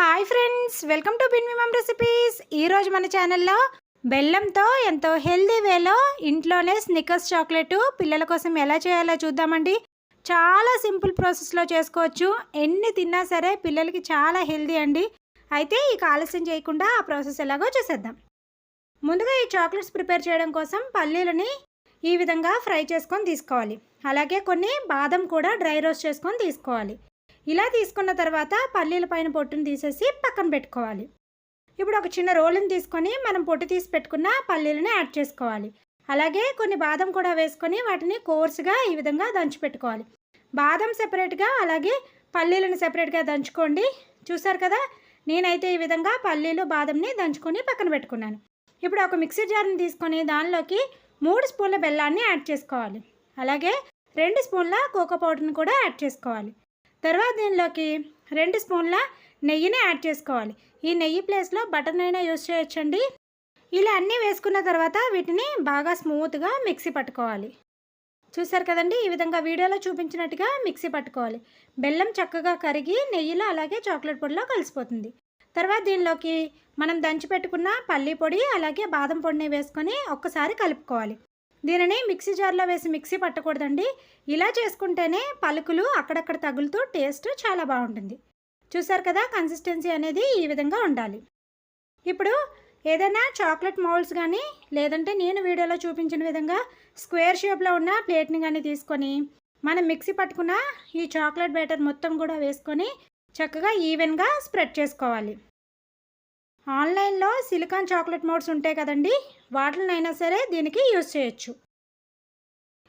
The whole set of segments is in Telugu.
Hi friends, welcome to Binvi mum recipes. ఈరోజు మన ఛానల్లో బెల్లంతో ఎంతో హెల్దీ వేలో ఇంట్లోనే స్నిక్కర్స్ చాక్లెట్ పిల్లల కోసం ఎలా చేయాలో చూద్దామండి. చాలా సింపుల్ ప్రాసెస్లో చేసుకోవచ్చు. ఎన్ని తిన్నా సరే పిల్లలకి చాలా హెల్దీ అండి. అయితే ఇక ఆలస్యం చేయకుండా ఆ ప్రాసెస్ ఎలాగో చూసేద్దాం. ముందుగా ఈ చాక్లెట్స్ ప్రిపేర్ చేయడం కోసం పల్లీలని ఈ విధంగా ఫ్రై చేసుకొని తీసుకోవాలి. అలాగే కొన్ని బాదం కూడా డ్రై రోస్ట్ చేసుకొని తీసుకోవాలి. ఇలా తీసుకున్న తర్వాత పల్లీల పైన పొట్టును తీసేసి పక్కన పెట్టుకోవాలి. ఇప్పుడు ఒక చిన్న రోలుని తీసుకొని మనం పొట్టు తీసి పెట్టుకున్న పల్లీలను యాడ్ చేసుకోవాలి. అలాగే కొన్ని బాదం కూడా వేసుకొని వాటిని కోర్సుగా ఈ విధంగా దంచి పెట్టుకోవాలి. బాదం సెపరేట్గా, అలాగే పల్లీలను సెపరేట్గా దంచుకోండి. చూసారు కదా, నేనైతే ఈ విధంగా పల్లీలు బాదంని దంచుకొని పక్కన పెట్టుకున్నాను. ఇప్పుడు ఒక మిక్సీ జార్ని తీసుకొని దానిలోకి 3 స్పూన్ల బెల్లాన్ని యాడ్ చేసుకోవాలి. అలాగే 2 స్పూన్ల కోకో పౌడర్ని కూడా యాడ్ చేసుకోవాలి. తర్వాత దీనిలోకి 2 స్పూన్ల నెయ్యిని యాడ్ చేసుకోవాలి. ఈ నెయ్యి ప్లేస్లో బటర్నైనా యూజ్ చేయొచ్చండి. ఇలా అన్నీ వేసుకున్న తర్వాత వీటిని బాగా స్మూత్గా మిక్సీ పట్టుకోవాలి. చూసారు కదండి, ఈ విధంగా వీడియోలో చూపించినట్టుగా మిక్సీ పట్టుకోవాలి. బెల్లం చక్కగా కరిగి నెయ్యిలో అలాగే చాక్లెట్ పొడిలో కలిసిపోతుంది. తర్వాత దీనిలోకి మనం దంచి పెట్టుకున్న పల్లీ పొడి అలాగే బాదం పొడిని వేసుకొని ఒక్కసారి కలుపుకోవాలి. దీనిని మిక్సీ జార్లో వేసి మిక్సీ పట్టకూడదండి. ఇలా చేసుకుంటేనే పలుకులు అక్కడక్కడ తగులుతూ టేస్ట్ చాలా బాగుంటుంది. చూసారు కదా, కన్సిస్టెన్సీ అనేది ఈ విధంగా ఉండాలి. ఇప్పుడు ఏదైనా చాక్లెట్ మౌల్డ్స్ కానీ, లేదంటే నేను వీడియోలో చూపించిన విధంగా స్క్వేర్ షేప్లో ఉన్న ప్లేట్ని కానీ తీసుకొని మనం మిక్సీ పట్టుకున్న ఈ చాక్లెట్ బ్యాటర్ మొత్తం కూడా వేసుకొని చక్కగా ఈవెన్గా స్ప్రెడ్ చేసుకోవాలి. ఆన్లైన్లో సిలికాన్ చాక్లెట్ మౌల్డ్స్ ఉంటాయి కదండి, వాటినైనా సరే దీనికి యూజ్ చేయొచ్చు.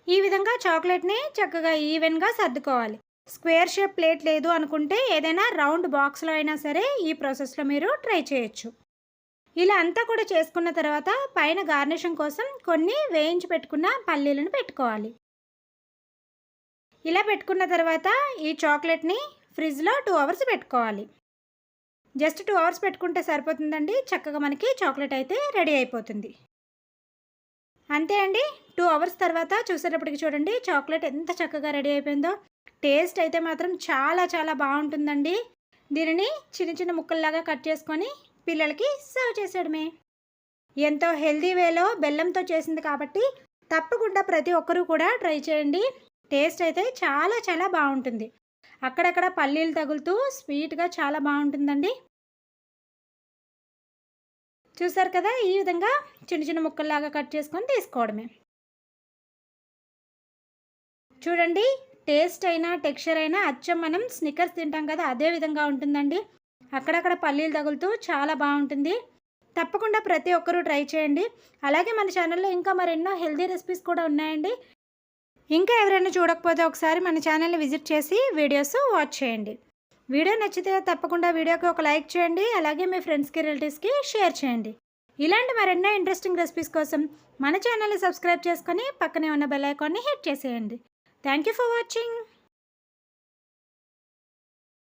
ఈ విధంగా చాక్లెట్ని చక్కగా ఈవెన్గా సర్దుకోవాలి. స్క్వేర్ షేప్ ప్లేట్ లేదు అనుకుంటే ఏదైనా రౌండ్ బాక్స్లో అయినా సరే ఈ ప్రాసెస్లో మీరు ట్రై చేయొచ్చు. ఇలా అంతా కూడా చేసుకున్న తర్వాత పైన గార్నిషింగ్ కోసం కొన్ని వేయించి పెట్టుకున్న పల్లీలను పెట్టుకోవాలి. ఇలా పెట్టుకున్న తర్వాత ఈ చాక్లెట్ని ఫ్రిడ్జ్లో 2 అవర్స్ పెట్టుకోవాలి. జస్ట్ 2 అవర్స్ పెట్టుకుంటే సరిపోతుందండి. చక్కగా మనకి చాక్లెట్ అయితే రెడీ అయిపోతుంది. అంతే అండి. 2 అవర్స్ తర్వాత చూసేటప్పటికి చూడండి చాక్లెట్ ఎంత చక్కగా రెడీ అయిపోయిందో. టేస్ట్ అయితే మాత్రం చాలా చాలా బాగుంటుందండి. దీనిని చిన్న చిన్న ముక్కల్లాగా కట్ చేసుకొని పిల్లలకి సర్వ్ చేసేయడమే. ఎంతో హెల్దీ వేలో బెల్లంతో చేసింది కాబట్టి తప్పకుండా ప్రతి ఒక్కరూ కూడా ట్రై చేయండి. టేస్ట్ అయితే చాలా చాలా బాగుంటుంది. అక్కడక్కడ పల్లీలు తగులుతూ స్వీట్గా చాలా బాగుంటుందండి. చూసారు కదా, ఈ విధంగా చిన్న చిన్న ముక్కల్లాగా కట్ చేసుకొని తీసుకోవడమే. చూడండి, టేస్ట్ అయినా టెక్స్చర్ అయినా అచ్చం మనం స్నిక్కర్స్ తింటాం కదా అదే విధంగా ఉంటుందండి. అక్కడక్కడ పల్లీలు తగులుతూ చాలా బాగుంటుంది. తప్పకుండా ప్రతి ఒక్కరూ ట్రై చేయండి. అలాగే మన ఛానల్లో ఇంకా మరెన్నో హెల్దీ రెసిపీస్ కూడా ఉన్నాయండి. ఇంకా ఎవరైనా చూడకపోతే ఒకసారి మన ఛానల్ని విజిట్ చేసి వీడియోస్ వాచ్ చేయండి. వీడియో నచ్చితే తప్పకుండా వీడియోకి ఒక లైక్ చేయండి. అలాగే మీ ఫ్రెండ్స్కి, రిలేటివ్స్కి షేర్ చేయండి. ఇలాంటి మరెన్నో ఇంట్రెస్టింగ్ రెసిపీస్ కోసం మన ఛానల్ని సబ్స్క్రైబ్ చేసుకొని పక్కనే ఉన్న బెల్ ఐకాన్ని హిట్ చేసేయండి. Thank you for watching.